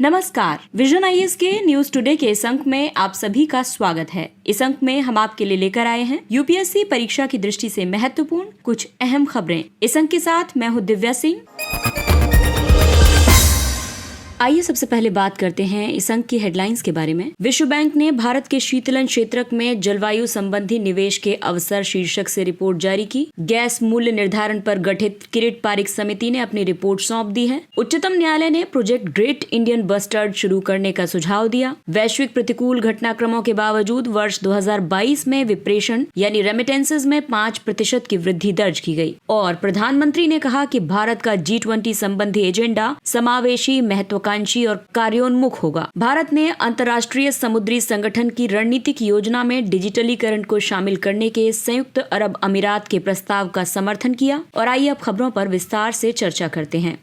नमस्कार, vision IAS के news today के इस अंक में आप सभी का स्वागत है। इस अंक में हम आपके लिए लेकर आए हैं यूपीएससी परीक्षा की दृष्टि से महत्वपूर्ण कुछ अहम खबरें। इस अंक के साथ मैं हूं दिव्या सिंह। आइए सबसे पहले बात करते हैं इस अंक की हेडलाइंस के बारे में। विश्व बैंक ने भारत के शीतलन क्षेत्रक में जलवायु संबंधी निवेश के अवसर शीर्षक से रिपोर्ट जारी की। गैस मूल्य निर्धारण पर गठित किरीट पारिक समिति ने अपनी रिपोर्ट सौंप दी है। उच्चतम न्यायालय ने प्रोजेक्ट ग्रेट इंडियन बस्टर्ड शुरू करने का सुझाव दिया। वैश्विक प्रतिकूल घटनाक्रमों के बावजूद वर्ष 2022 में विप्रेषण यानी रेमिटेंसेज में 5% की वृद्धि दर्ज की गई। और प्रधानमंत्री ने कहा कि भारत का G20 संबंधी एजेंडा समावेशी, महत्वाकांक्षी और कार्योन्मुख होगा। भारत ने अंतर्राष्ट्रीय समुद्री संगठन की रणनीतिक योजना में डिजिटलीकरण को शामिल करने के संयुक्त अरब अमीरात के प्रस्ताव का समर्थन किया। और आइए अब खबरों पर विस्तार से चर्चा करते हैं।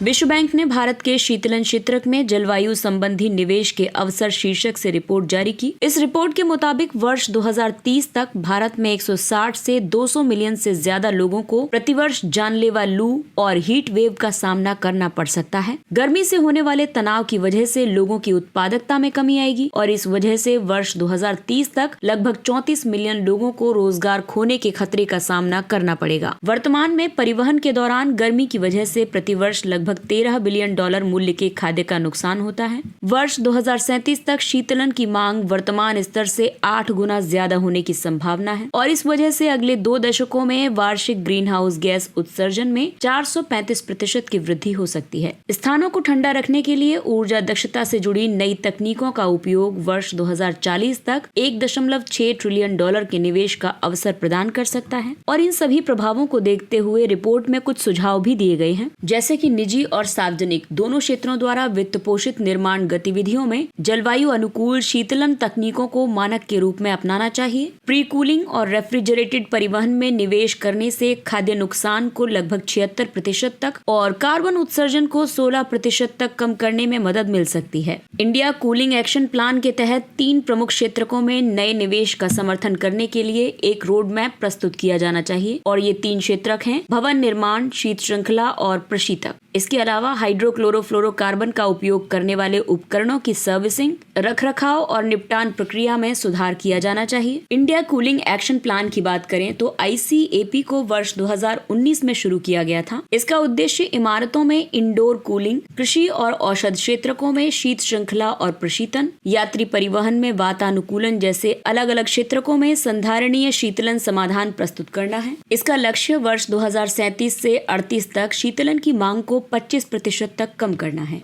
विश्व बैंक ने भारत के शीतलन क्षेत्रक में जलवायु संबंधी निवेश के अवसर शीर्षक से रिपोर्ट जारी की। इस रिपोर्ट के मुताबिक वर्ष 2030 तक भारत में 160 से 200 मिलियन से ज्यादा लोगों को प्रतिवर्ष जानलेवा लू और हीट वेव का सामना करना पड़ सकता है। गर्मी से होने वाले तनाव की वजह से लोगों की उत्पादकता में कमी आएगी और इस वजह से वर्ष 2030 तक लगभग 34 मिलियन लोगों को रोजगार खोने के खतरे का सामना करना पड़ेगा। वर्तमान में परिवहन के दौरान गर्मी की वजह से प्रतिवर्ष लगभग $13 बिलियन मूल्य के खाद्य का नुकसान होता है। वर्ष 2037 तक शीतलन की मांग वर्तमान स्तर से 8 गुना ज्यादा होने की संभावना है और इस वजह से अगले 2 दशकों में वार्षिक ग्रीन हाउस गैस उत्सर्जन में 435% की वृद्धि हो सकती है। स्थानों को ठंडा रखने के लिए ऊर्जा दक्षता से जुड़ी नई तकनीकों का उपयोग वर्ष 2040 तक $1.6 ट्रिलियन के निवेश का अवसर प्रदान कर सकता है। और इन सभी प्रभावों को देखते हुए रिपोर्ट में कुछ सुझाव भी दिए गए हैं, जैसे कि निजी और सार्वजनिक दोनों क्षेत्रों द्वारा वित्त पोषित निर्माण गतिविधियों में जलवायु अनुकूल शीतलन तकनीकों को मानक के रूप में अपनाना चाहिए। प्री कूलिंग और रेफ्रिजरेटेड परिवहन में निवेश करने से खाद्य नुकसान को लगभग 76% तक और कार्बन उत्सर्जन को 16% तक कम करने में मदद मिल सकती है। इंडिया कूलिंग एक्शन प्लान के तहत 3 प्रमुख क्षेत्रकों में नए निवेश का समर्थन करने के लिए एक रोड मैप प्रस्तुत किया जाना चाहिए और ये 3 क्षेत्रक हैं: भवन निर्माण, शीत श्रृंखला और प्रशीतक। इसके अलावा हाइड्रोक्लोरोफ्लोरोकार्बन का उपयोग करने वाले उपकरणों की सर्विसिंग, रखरखाव और निपटान प्रक्रिया में सुधार किया जाना चाहिए। इंडिया कूलिंग एक्शन प्लान की बात करें तो ICAP को वर्ष 2019 में शुरू किया गया था। इसका उद्देश्य इमारतों में इंडोर कूलिंग, कृषि और औषध क्षेत्रकों में शीत श्रृंखला और प्रशीतन, यात्री परिवहन में वातानुकूलन जैसे अलग अलग क्षेत्रकों में संधारणीय शीतलन समाधान प्रस्तुत करना है। इसका लक्ष्य वर्ष 2037 से 38 तक शीतलन की मांग को 25% तक कम करना है।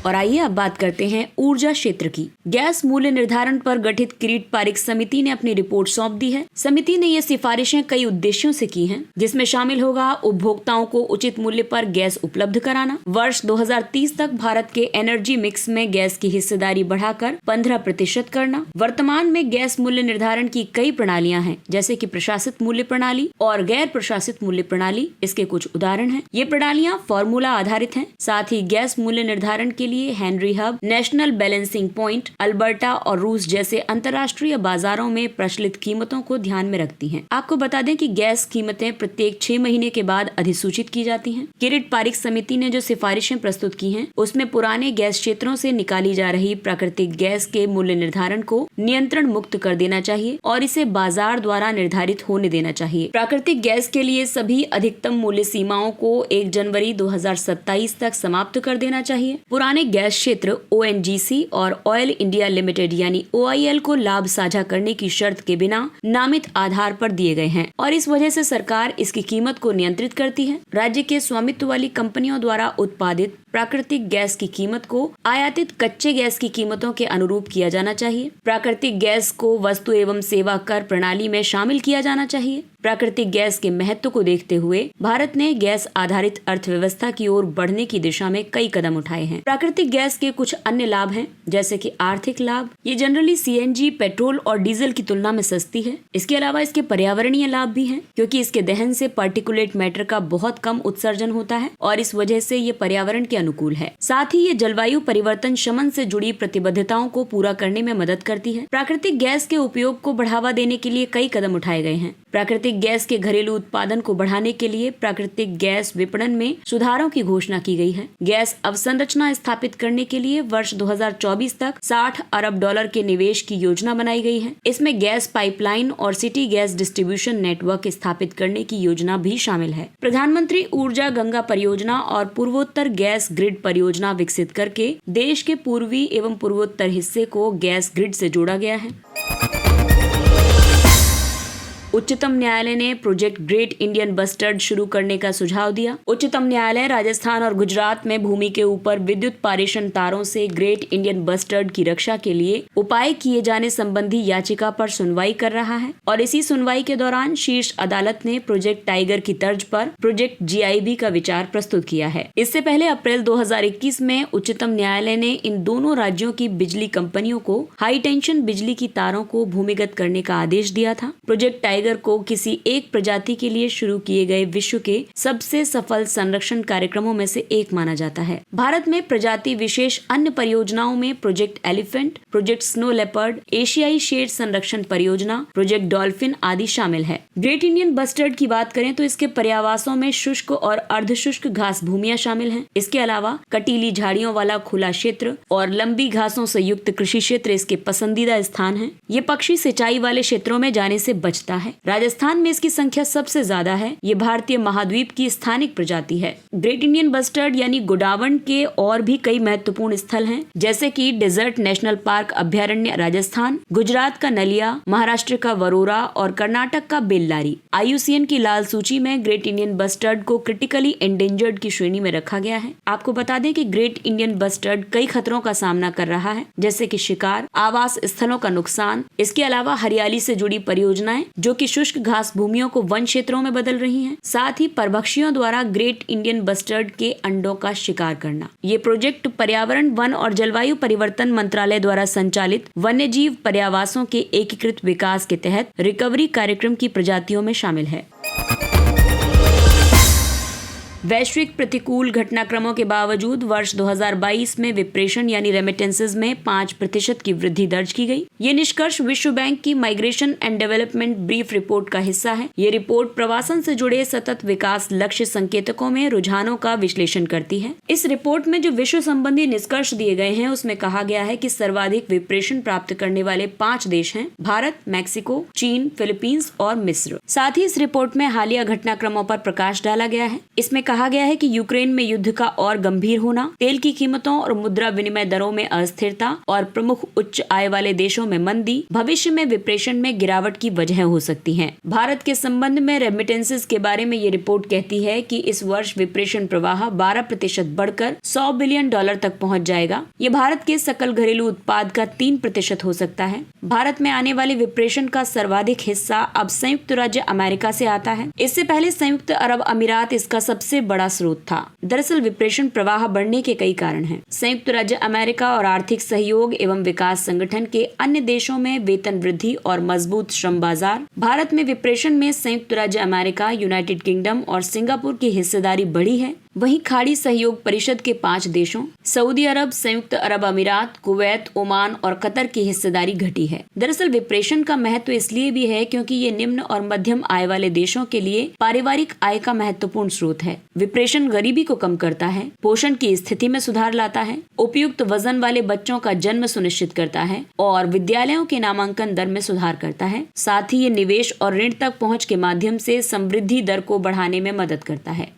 और आइए अब बात करते हैं ऊर्जा क्षेत्र की। गैस मूल्य निर्धारण पर गठित किरीट पारिक समिति ने अपनी रिपोर्ट सौंप दी है। समिति ने ये सिफारिशें कई उद्देश्यों से की हैं, जिसमें शामिल होगा उपभोक्ताओं को उचित मूल्य पर गैस उपलब्ध कराना, वर्ष 2030 तक भारत के एनर्जी मिक्स में गैस की हिस्सेदारी बढ़ाकर 15% करना। वर्तमान में गैस मूल्य निर्धारण की कई प्रणालियां हैं, जैसे कि प्रशासित मूल्य प्रणाली और गैर प्रशासित मूल्य प्रणाली। इसके कुछ उदाहरण हैं। ये प्रणालियां फॉर्मूला आधारित हैं। साथ ही गैस मूल्य निर्धारण के लिए Henry hub, national balancing point, Alberta और रूस जैसे अंतर्राष्ट्रीय बाजारों में प्रचलित कीमतों को ध्यान में रखती हैं। आपको बता दें कि गैस कीमतें प्रत्येक 6 महीने के बाद अधिसूचित की जाती हैं। किरीट पारिक समिति ने जो सिफारिशें प्रस्तुत की हैं, उसमें पुराने गैस क्षेत्रों से निकाली जा रही प्राकृतिक गैस के मूल्य निर्धारण को नियंत्रण मुक्त कर देना चाहिए और इसे बाजार द्वारा निर्धारित होने देना चाहिए। प्राकृतिक गैस के लिए सभी अधिकतम मूल्य सीमाओं को 1 जनवरी 2027 तक समाप्त कर देना चाहिए। पुराने गैस क्षेत्र ONGC और ऑयल इंडिया लिमिटेड यानी OIL को लाभ साझा करने की शर्त के बिना नामित आधार पर दिए गए हैं और इस वजह से सरकार इसकी कीमत को नियंत्रित करती है। राज्य के स्वामित्व वाली कंपनियों द्वारा उत्पादित प्राकृतिक गैस की कीमत को आयातित कच्चे गैस की कीमतों के अनुरूप किया जाना चाहिए। प्राकृतिक गैस को वस्तु एवं सेवा कर प्रणाली में शामिल किया जाना चाहिए। प्राकृतिक गैस के महत्व को देखते हुए भारत ने गैस आधारित अर्थव्यवस्था की ओर बढ़ने की दिशा में कई कदम उठाए हैं। प्राकृतिक गैस के कुछ अन्य लाभ हैं, जैसे कि आर्थिक लाभ। ये जनरली CNG, पेट्रोल और डीजल की तुलना में सस्ती है। इसके अलावा इसके पर्यावरणीय लाभ भी हैं, क्योंकि इसके दहन से पार्टिकुलेट मैटर का बहुत कम उत्सर्जन होता है और इस वजह से ये पर्यावरण के अनुकूल है। साथ ही ये जलवायु परिवर्तन शमन से जुड़ी प्रतिबद्धताओं को पूरा करने में मदद करती है। प्राकृतिक गैस के उपयोग को बढ़ावा देने के लिए कई कदम उठाए गए हैं। प्राकृतिक गैस के घरेलू उत्पादन को बढ़ाने के लिए प्राकृतिक गैस विपणन में सुधारों की घोषणा की गई है। गैस अवसंरचना स्थापित करने के लिए वर्ष 2024 तक $60 अरब के निवेश की योजना बनाई गई है। इसमें गैस पाइपलाइन और सिटी गैस डिस्ट्रीब्यूशन नेटवर्क स्थापित करने की योजना भी शामिल है। प्रधानमंत्री ऊर्जा गंगा परियोजना और पूर्वोत्तर गैस ग्रिड परियोजना विकसित करके देश के पूर्वी एवं पूर्वोत्तर हिस्से को गैस ग्रिड से जोड़ा गया है। उच्चतम न्यायालय ने प्रोजेक्ट ग्रेट इंडियन बस्टर्ड शुरू करने का सुझाव दिया। उच्चतम न्यायालय राजस्थान और गुजरात में भूमि के ऊपर विद्युत पारेषण तारों से ग्रेट इंडियन बस्टर्ड की रक्षा के लिए उपाय किए जाने संबंधी याचिका पर सुनवाई कर रहा है और इसी सुनवाई के दौरान शीर्ष अदालत ने प्रोजेक्ट टाइगर की तर्ज पर प्रोजेक्ट GIB का विचार प्रस्तुत किया है। इससे पहले अप्रैल 2021 में उच्चतम न्यायालय ने इन दोनों राज्यों की बिजली कंपनियों को हाई टेंशन बिजली की तारों को भूमिगत करने का आदेश दिया था। प्रोजेक्ट टाइगर को किसी एक प्रजाति के लिए शुरू किए गए विश्व के सबसे सफल संरक्षण कार्यक्रमों में से एक माना जाता है। भारत में प्रजाति विशेष अन्य परियोजनाओं में project elephant, project snow leopard, एशियाई शेर संरक्षण परियोजना, प्रोजेक्ट डॉल्फिन आदि शामिल है। ग्रेट इंडियन बस्टर्ड की बात करें तो इसके पर्यावासों में शुष्क और अर्धशुष्क घास भूमियां शामिल हैं। इसके अलावा कटीली झाड़ियों वाला खुला क्षेत्र और लंबी घासों से युक्त कृषि क्षेत्र इसके पसंदीदा स्थान है। ये पक्षी सिंचाई वाले क्षेत्रों में जाने से बचता है। राजस्थान में इसकी संख्या सबसे ज्यादा है। ये भारतीय महाद्वीप की स्थानिक प्रजाति है। ग्रेट इंडियन बस्टर्ड यानी गोडावण के और भी कई महत्वपूर्ण स्थल हैं, जैसे कि डेजर्ट नेशनल पार्क अभ्यारण्य राजस्थान, गुजरात का नलिया, महाराष्ट्र का वरोरा और कर्नाटक का बेल्लारी। IUCN की लाल सूची में ग्रेट इंडियन बस्टर्ड को क्रिटिकली एंडेंजर्ड की श्रेणी में रखा गया है। आपको बता दें कि ग्रेट इंडियन बस्टर्ड कई खतरों का सामना कर रहा है, जैसे कि शिकार, आवास स्थलों का नुकसान, इसके अलावा हरियाली से जुड़ी परियोजनाएं जो कि शुष्क घास भूमियों को वन क्षेत्रों में बदल रही हैं, साथ ही परभक्षियों द्वारा ग्रेट इंडियन बस्टर्ड के अंडों का शिकार करना। ये प्रोजेक्ट पर्यावरण, वन और जलवायु परिवर्तन मंत्रालय द्वारा संचालित वन्यजीव पर्यावासों के एकीकृत विकास के तहत रिकवरी कार्यक्रम की प्रजातियों में शामिल है। वैश्विक प्रतिकूल घटनाक्रमों के बावजूद वर्ष 2022 में विप्रेषण यानी रेमिटेंसेज में 5% की वृद्धि दर्ज की गई। ये निष्कर्ष विश्व बैंक की migration and development brief report का हिस्सा है। ये रिपोर्ट प्रवासन से जुड़े सतत विकास लक्ष्य संकेतकों में रुझानों का विश्लेषण करती है। इस रिपोर्ट में जो विश्व संबंधी निष्कर्ष दिए गए हैं उसमें कहा गया है कि सर्वाधिक विप्रेषण प्राप्त करने वाले 5 देश हैं: भारत, मैक्सिको, चीन, फिलीपींस और मिस्र। साथ ही इस रिपोर्ट में हालिया घटनाक्रमों पर प्रकाश डाला गया है। इसमें कहा गया है कि यूक्रेन में युद्ध का और गंभीर होना, तेल की कीमतों और मुद्रा विनिमय दरों में अस्थिरता और प्रमुख उच्च आय वाले देशों में मंदी भविष्य में विप्रेषण में गिरावट की वजह हो सकती हैं। भारत के संबंध में रेमिटेंसेस के बारे में ये रिपोर्ट कहती है कि इस वर्ष विप्रेषण प्रवाह 12% बढ़कर $100 बिलियन तक पहुंच जाएगा। ये भारत के सकल घरेलू उत्पाद का 3% हो सकता है। भारत में आने वाले विप्रेषण का सर्वाधिक हिस्सा अब संयुक्त राज्य अमेरिका से आता है। इससे पहले संयुक्त अरब अमीरात इसका सबसे बड़ा स्रोत था। दरअसल विप्रेषण प्रवाह बढ़ने के कई कारण हैं। संयुक्त राज्य अमेरिका और आर्थिक सहयोग एवं विकास संगठन के अन्य देशों में वेतन वृद्धि और मजबूत श्रम बाजार। भारत में विप्रेषण में संयुक्त राज्य अमेरिका, यूनाइटेड किंगडम और सिंगापुर की हिस्सेदारी बढ़ी है। वहीं खाड़ी सहयोग परिषद के 5 देशों सऊदी अरब, संयुक्त अरब अमीरात, कुवैत, ओमान और कतर की हिस्सेदारी घटी है। दरअसल विप्रेषण का महत्व इसलिए भी है क्योंकि ये निम्न और मध्यम आय वाले देशों के लिए पारिवारिक आय का महत्वपूर्ण स्रोत है। विप्रेषण गरीबी को कम करता है, पोषण की स्थिति में सुधार लाता है, उपयुक्त वजन वाले बच्चों का जन्म सुनिश्चित करता है और विद्यालयों के नामांकन दर में सुधार करता है। साथ ही ये निवेश और ऋण तक पहुँच के माध्यम से समृद्धि दर को बढ़ाने में मदद करता है।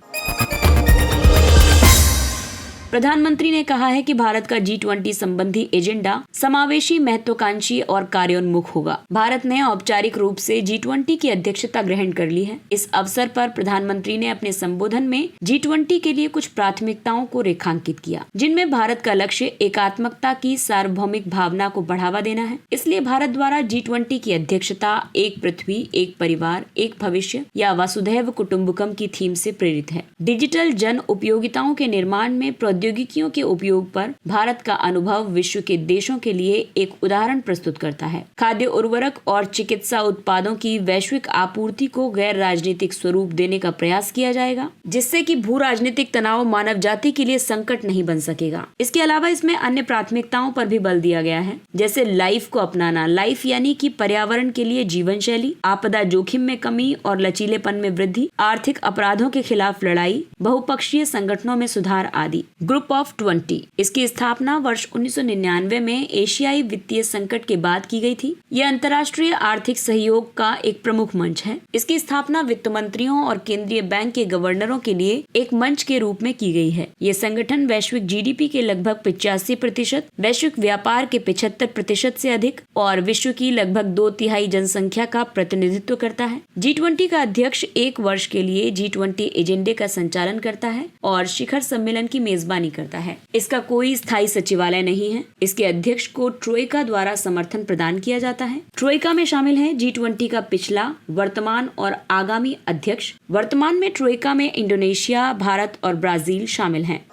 प्रधानमंत्री ने कहा है कि भारत का G20 संबंधी एजेंडा समावेशी, महत्वाकांक्षी और कार्योन्मुख होगा। भारत ने औपचारिक रूप से G20 की अध्यक्षता ग्रहण कर ली है। इस अवसर पर प्रधानमंत्री ने अपने संबोधन में G20 के लिए कुछ प्राथमिकताओं को रेखांकित किया, जिनमें भारत का लक्ष्य एकात्मकता की सार्वभौमिक भावना को बढ़ावा देना है। इसलिए भारत द्वारा G20 की अध्यक्षता एक पृथ्वी, एक परिवार, एक भविष्य या वसुधैव कुटुम्बकम की थीम से प्रेरित है। डिजिटल जन उपयोगिताओं के निर्माण में प्रौद्योगिकियों के उपयोग पर भारत का अनुभव विश्व के देशों के लिए एक उदाहरण प्रस्तुत करता है। खाद्य उर्वरक और चिकित्सा उत्पादों की वैश्विक आपूर्ति को गैर राजनीतिक स्वरूप देने का प्रयास किया जाएगा, जिससे कि भू राजनीतिक तनाव मानव जाति के लिए संकट नहीं बन सकेगा। इसके अलावा इसमें अन्य प्राथमिकताओं पर भी बल दिया गया है, जैसे लाइफ को अपनाना, लाइफ यानी कि पर्यावरण के लिए जीवन शैली, आपदा जोखिम में कमी और लचीलेपन में वृद्धि, आर्थिक अपराधों के खिलाफ लड़ाई, बहुपक्षीय संगठनों में सुधार आदि। ग्रुप ऑफ 20 इसकी स्थापना वर्ष 1999 में एशियाई वित्तीय संकट के बाद की गई थी। यह अंतर्राष्ट्रीय आर्थिक सहयोग का एक प्रमुख मंच है। इसकी स्थापना वित्त मंत्रियों और केंद्रीय बैंक के गवर्नरों के लिए एक मंच के रूप में की गई है। ये संगठन वैश्विक जीडीपी के लगभग 85%, वैश्विक व्यापार के 75% से अधिक और विश्व की लगभग 2/3 जनसंख्या का प्रतिनिधित्व करता है। G20 का अध्यक्ष एक वर्ष के लिए G20 एजेंडे का संचालन करता है और शिखर सम्मेलन की मेजबानी करता है। इसका कोई स्थायी सचिवालय नहीं है। इसके अध्यक्ष को ट्रोइका द्वारा समर्थन प्रदान किया जाता है। ट्रोइका में शामिल है G20 का पिछला, वर्तमान और आगामी अध्यक्ष। वर्तमान में ट्रोइका में इंडोनेशिया, भारत और ब्राजील शामिल हैं।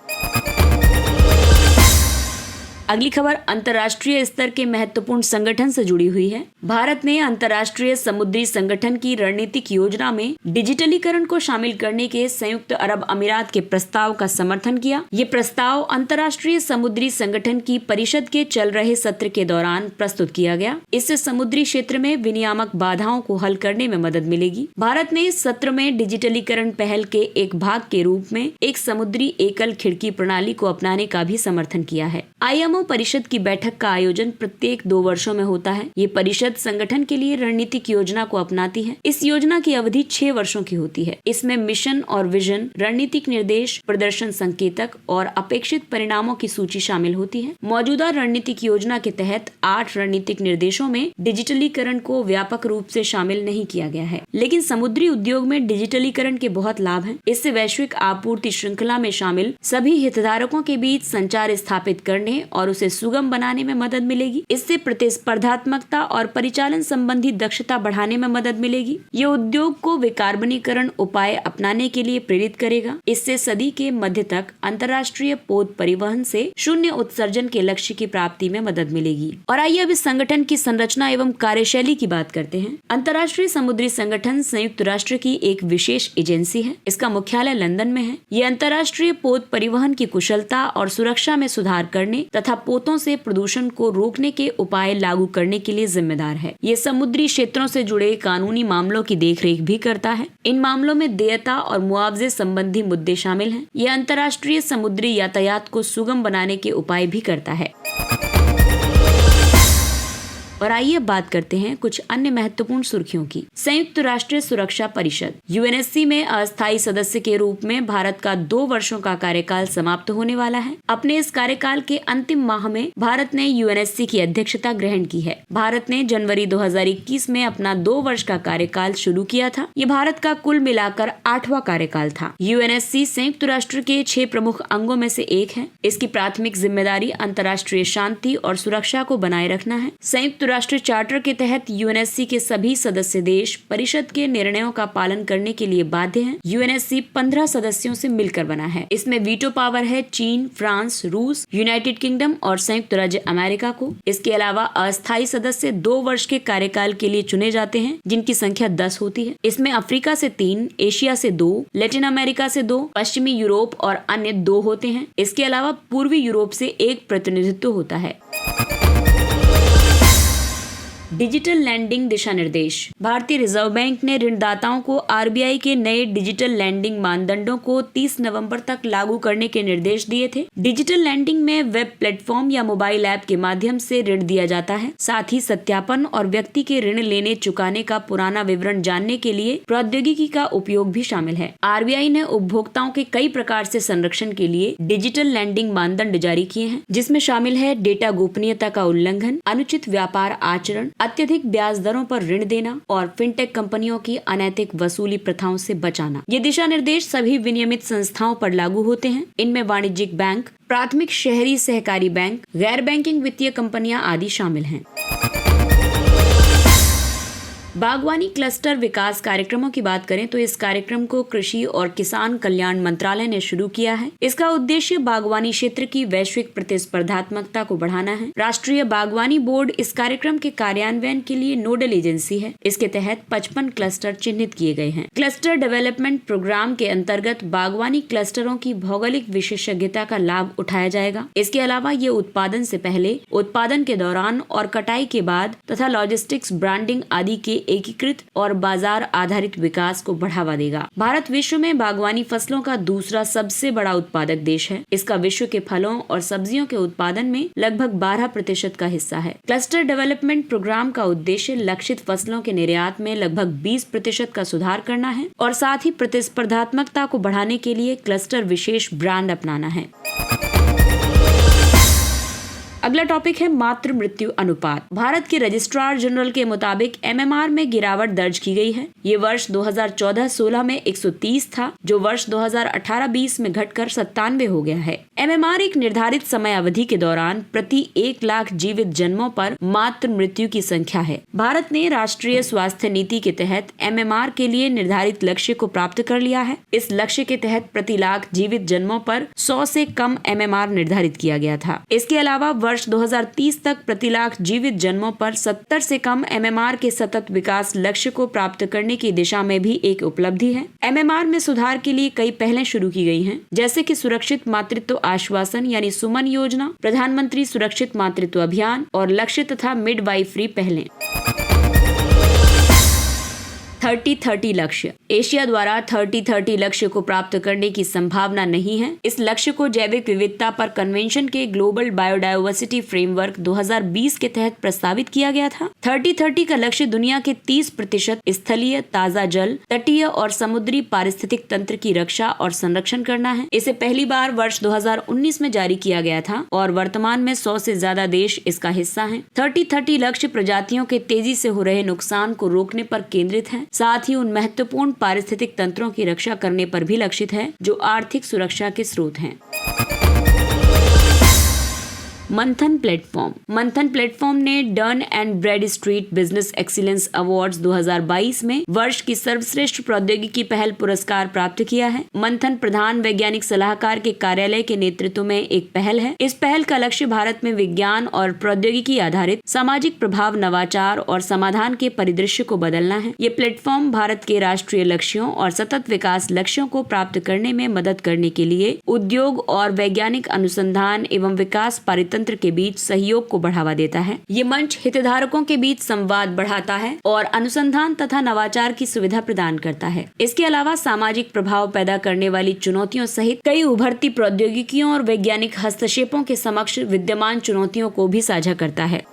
अगली खबर अंतर्राष्ट्रीय स्तर के महत्वपूर्ण संगठन से जुड़ी हुई है। भारत ने अंतर्राष्ट्रीय समुद्री संगठन की रणनीतिक योजना में डिजिटलीकरण को शामिल करने के संयुक्त अरब अमीरात के प्रस्ताव का समर्थन किया। ये प्रस्ताव अंतर्राष्ट्रीय समुद्री संगठन की परिषद के चल रहे सत्र के दौरान प्रस्तुत किया गया। इससे समुद्री क्षेत्र में विनियामक बाधाओं को हल करने में मदद मिलेगी। भारत ने इस सत्र में डिजिटलीकरण पहल के एक भाग के रूप में एक समुद्री एकल खिड़की प्रणाली को अपनाने का भी समर्थन किया है। IMO परिषद की बैठक का आयोजन प्रत्येक 2 वर्षों में होता है। ये परिषद संगठन के लिए रणनीतिक योजना को अपनाती है। इस योजना की अवधि 6 वर्षों की होती है। इसमें मिशन और विजन, रणनीतिक निर्देश, प्रदर्शन संकेतक और अपेक्षित परिणामों की सूची शामिल होती है। मौजूदा रणनीतिक योजना के तहत 8 रणनीतिक निर्देशों में डिजिटलीकरण को व्यापक रूप से शामिल नहीं किया गया है, लेकिन समुद्री उद्योग में डिजिटलीकरण के बहुत लाभ हैं। इससे वैश्विक आपूर्ति श्रृंखला में शामिल सभी हितधारकों के बीच संचार स्थापित करने और उसे सुगम बनाने में मदद मिलेगी। इससे प्रतिस्पर्धात्मकता और परिचालन संबंधी दक्षता बढ़ाने में मदद मिलेगी। ये उद्योग को विकार्बनीकरण उपाय अपनाने के लिए प्रेरित करेगा। इससे सदी के मध्य तक अंतर्राष्ट्रीय पोत परिवहन से शून्य उत्सर्जन के लक्ष्य की प्राप्ति में मदद मिलेगी। और आइए अब इस संगठन की संरचना एवं कार्यशैली की बात करते हैं। अंतर्राष्ट्रीय समुद्री संगठन संयुक्त राष्ट्र की एक विशेष एजेंसी है। इसका मुख्यालय लंदन में है। ये अंतर्राष्ट्रीय पोत परिवहन की कुशलता और सुरक्षा में सुधार करने तथा पोतों से प्रदूषण को रोकने के उपाय लागू करने के लिए जिम्मेदार है। ये समुद्री क्षेत्रों से जुड़े कानूनी मामलों की देखरेख भी करता है। इन मामलों में देयता और मुआवजे संबंधी मुद्दे शामिल हैं। यह अंतर्राष्ट्रीय समुद्री यातायात को सुगम बनाने के उपाय भी करता है। और आइए बात करते हैं कुछ अन्य महत्वपूर्ण सुर्खियों की। संयुक्त राष्ट्र सुरक्षा परिषद UNSC में अस्थायी सदस्य के रूप में भारत का 2 वर्षों का कार्यकाल समाप्त होने वाला है। अपने इस कार्यकाल के अंतिम माह में भारत ने UNSC की अध्यक्षता ग्रहण की है। भारत ने जनवरी 2021 में अपना 2 वर्ष का कार्यकाल शुरू किया था। ये भारत का कुल मिलाकर 8वां कार्यकाल था। UNSC संयुक्त राष्ट्र के 6 प्रमुख अंगों में से एक है। इसकी प्राथमिक जिम्मेदारी अंतर्राष्ट्रीय शांति और सुरक्षा को बनाए रखना है। संयुक्त राष्ट्र चार्टर के तहत UNSC के सभी सदस्य देश परिषद के निर्णयों का पालन करने के लिए बाध्य हैं। UNSC 15 सदस्यों से मिलकर बना है। इसमें वीटो पावर है चीन, फ्रांस, रूस, यूनाइटेड किंगडम और संयुक्त राज्य अमेरिका को। इसके अलावा अस्थायी सदस्य 2 वर्ष के कार्यकाल के लिए चुने जाते हैं, जिनकी संख्या 10 होती है। इसमें अफ्रीका से 3, एशिया से 2, लैटिन अमेरिका से 2, पश्चिमी यूरोप और अन्य 2 होते हैं। इसके अलावा पूर्वी यूरोप से 1 प्रतिनिधित्व होता है। डिजिटल लैंडिंग दिशा निर्देश। भारतीय रिजर्व बैंक ने ऋणदाताओं को RBI के नए डिजिटल लैंडिंग मानदंडों को 30 नवंबर तक लागू करने के निर्देश दिए थे। डिजिटल लैंडिंग में वेब प्लेटफॉर्म या मोबाइल ऐप के माध्यम से ऋण दिया जाता है। साथ ही सत्यापन और व्यक्ति के ऋण लेने चुकाने का पुराना विवरण जानने के लिए प्रौद्योगिकी का उपयोग भी शामिल है। RBI ने उपभोक्ताओं के कई प्रकार से संरक्षण के लिए डिजिटल लैंडिंग मानदंड जारी किए हैं, जिसमें शामिल है डेटा गोपनीयता का उल्लंघन, अनुचित व्यापार आचरण, अत्यधिक ब्याज दरों पर ऋण देना और फिनटेक कंपनियों की अनैतिक वसूली प्रथाओं से बचाना। ये दिशा निर्देश सभी विनियमित संस्थाओं पर लागू होते हैं। इनमें वाणिज्यिक बैंक, प्राथमिक शहरी सहकारी बैंक, गैर बैंकिंग वित्तीय कंपनियां आदि शामिल हैं। बागवानी क्लस्टर विकास कार्यक्रमों की बात करें तो इस कार्यक्रम को कृषि और किसान कल्याण मंत्रालय ने शुरू किया है। इसका उद्देश्य बागवानी क्षेत्र की वैश्विक प्रतिस्पर्धात्मकता को बढ़ाना है। राष्ट्रीय बागवानी बोर्ड इस कार्यक्रम के कार्यान्वयन के लिए नोडल एजेंसी है। इसके तहत 55 क्लस्टर चिन्हित किए गए हैं। क्लस्टर डेवलपमेंट प्रोग्राम के अंतर्गत बागवानी क्लस्टरों की भौगोलिक विशेषज्ञता का लाभ उठाया जाएगा। इसके अलावा ये उत्पादन से पहले, उत्पादन के दौरान और कटाई के बाद तथा लॉजिस्टिक्स, ब्रांडिंग आदि के एकीकृत और बाजार आधारित विकास को बढ़ावा देगा। भारत विश्व में बागवानी फसलों का दूसरा सबसे बड़ा उत्पादक देश है। इसका विश्व के फलों और सब्जियों के उत्पादन में लगभग 12% का हिस्सा है। क्लस्टर डेवलपमेंट प्रोग्राम का उद्देश्य लक्षित फसलों के निर्यात में लगभग 20% का सुधार करना है और साथ ही प्रतिस्पर्धात्मकता को बढ़ाने के लिए क्लस्टर विशेष ब्रांड अपनाना है। अगला टॉपिक है मातृ मृत्यु अनुपात। भारत के रजिस्ट्रार जनरल के मुताबिक MMR में गिरावट दर्ज की गई है। ये वर्ष 2014-16 में 130 था, जो वर्ष 2018-20 में घटकर 97 हो गया है। MMR एक निर्धारित समय अवधि के दौरान प्रति 1 लाख जीवित जन्मों पर मातृ मृत्यु की संख्या है। भारत ने राष्ट्रीय स्वास्थ्य नीति के तहत MMR के लिए निर्धारित लक्ष्य को प्राप्त कर लिया है। इस लक्ष्य के तहत प्रति लाख जीवित जन्मों पर 100 से कम MMR निर्धारित किया गया था। इसके अलावा वर्ष 2030 तक प्रति लाख जीवित जन्मों पर 70 से कम MMR के सतत विकास लक्ष्य को प्राप्त करने की दिशा में भी एक उपलब्धि है। MMR में सुधार के लिए कई पहलें शुरू की गई हैं, जैसे कि सुरक्षित मातृत्व आश्वासन यानी सुमन योजना, प्रधानमंत्री सुरक्षित मातृत्व अभियान और लक्ष्य तथा मिडवाइफरी पहलें। 30-30 लक्ष्य। एशिया द्वारा 30-30 लक्ष्य को प्राप्त करने की संभावना नहीं है। इस लक्ष्य को जैविक विविधता पर कन्वेंशन के ग्लोबल बायोडायवर्सिटी फ्रेमवर्क 2020 के तहत प्रस्तावित किया गया था। 30-30 का लक्ष्य दुनिया के 30% स्थलीय ताजा जल, तटीय और समुद्री पारिस्थितिक तंत्र की रक्षा और संरक्षण करना है। इसे पहली बार वर्ष 2019 में जारी किया गया था और वर्तमान में 100 से ज्यादा देश इसका हिस्सा हैं। 30-30 लक्ष्य प्रजातियों के तेजी से हो रहे नुकसान को रोकने पर केंद्रित है। साथ ही उन महत्वपूर्ण पारिस्थितिक तंत्रों की रक्षा करने पर भी लक्षित है जो आर्थिक सुरक्षा के स्रोत हैं। मंथन प्लेटफॉर्म ने Dun and Bradstreet business excellence awards 2022 में वर्ष की सर्वश्रेष्ठ प्रौद्योगिकी पहल पुरस्कार प्राप्त किया है। मंथन प्रधान वैज्ञानिक सलाहकार के कार्यालय के नेतृत्व में एक पहल है। इस पहल का लक्ष्य भारत में विज्ञान और प्रौद्योगिकी आधारित सामाजिक प्रभाव, नवाचार और समाधान के परिदृश्य को बदलना है। ये प्लेटफॉर्म भारत के राष्ट्रीय लक्ष्यों और सतत विकास लक्ष्यों को प्राप्त करने में मदद करने के लिए उद्योग और वैज्ञानिक अनुसंधान एवं विकास पारितंत्र के बीच सहयोग को बढ़ावा देता है। ये मंच हितधारकों के बीच संवाद बढ़ाता है और अनुसंधान तथा नवाचार की सुविधा प्रदान करता है। इसके अलावा सामाजिक प्रभाव पैदा करने वाली चुनौतियों सहित कई उभरती प्रौद्योगिकियों और वैज्ञानिक हस्तक्षेपों के समक्ष विद्यमान चुनौतियों को भी साझा करता है।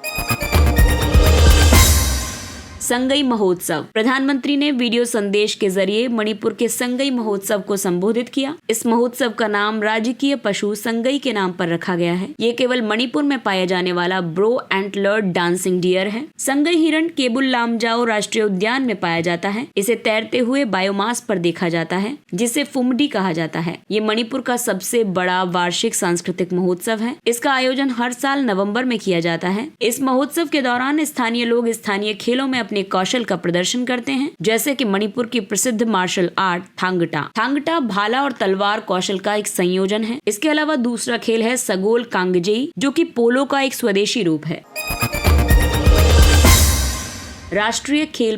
संगई महोत्सव। प्रधानमंत्री ने वीडियो संदेश के जरिए मणिपुर के संगई महोत्सव को संबोधित किया। इस महोत्सव का नाम राजकीय पशु संगई के नाम पर रखा गया है। ये केवल मणिपुर में पाया जाने वाला ब्रो एंटलर्ड डांसिंग डियर है। संगई हिरण केबुल लामजाओ राष्ट्रीय उद्यान में पाया जाता है। इसे तैरते हुए बायोमास पर देखा जाता है, जिसे फुमडी कहा जाता है। ये मणिपुर का सबसे बड़ा वार्षिक सांस्कृतिक महोत्सव है। इसका आयोजन हर साल नवम्बर में किया जाता है। इस महोत्सव के दौरान स्थानीय लोग स्थानीय खेलों में अपने कौशल का प्रदर्शन करते हैं, जैसे कि मणिपुर की प्रसिद्ध मार्शल आर्ट थांगटा भाला और तलवार कौशल का एक संयोजन है। इसके अलावा दूसरा खेल है सगोल कांगजेई, जो कि पोलो का एक स्वदेशी रूप है। राष्ट्रीय खेल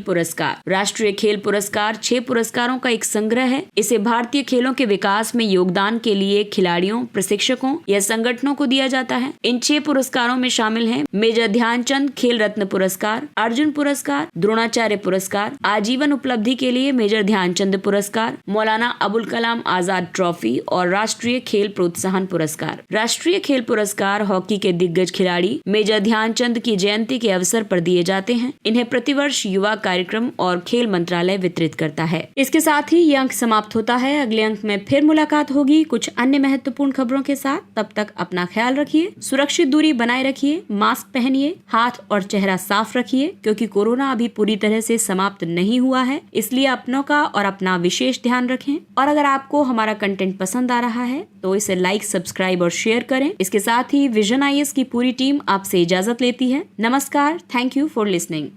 पुरस्कार 6 पुरस्कारों का एक संग्रह है। इसे भारतीय खेलों के विकास में योगदान के लिए खिलाड़ियों, प्रशिक्षकों या संगठनों को दिया जाता है। इन 6 पुरस्कारों में शामिल हैं मेजर ध्यानचंद खेल रत्न पुरस्कार, अर्जुन पुरस्कार, द्रोणाचार्य पुरस्कार, आजीवन उपलब्धि के लिए मेजर ध्यानचंद पुरस्कार, मौलाना अबुल कलाम आजाद ट्रॉफी और राष्ट्रीय खेल प्रोत्साहन पुरस्कार। राष्ट्रीय खेल पुरस्कार हॉकी के दिग्गज खिलाड़ी मेजर ध्यानचंद की जयंती के अवसर पर दिए जाते हैं। इन्हें प्रतिवर्ष युवा कार्यक्रम और खेल मंत्रालय वितरित करता है। इसके साथ ही ये अंक समाप्त होता है। अगले अंक में फिर मुलाकात होगी कुछ अन्य महत्वपूर्ण खबरों के साथ। तब तक अपना ख्याल रखिए, सुरक्षित दूरी बनाए रखिए, मास्क पहनिए, हाथ और चेहरा साफ रखिए, क्योंकि कोरोना अभी पूरी तरह से समाप्त नहीं हुआ है। इसलिए अपनों का और अपना विशेष ध्यान रखें। और अगर आपको हमारा कंटेंट पसंद आ रहा है तो इसे लाइक, सब्सक्राइब और शेयर करें। इसके साथ ही विजन IAS की पूरी टीम आपसे इजाजत लेती है। नमस्कार, थैंक यू फॉर लिसनिंग।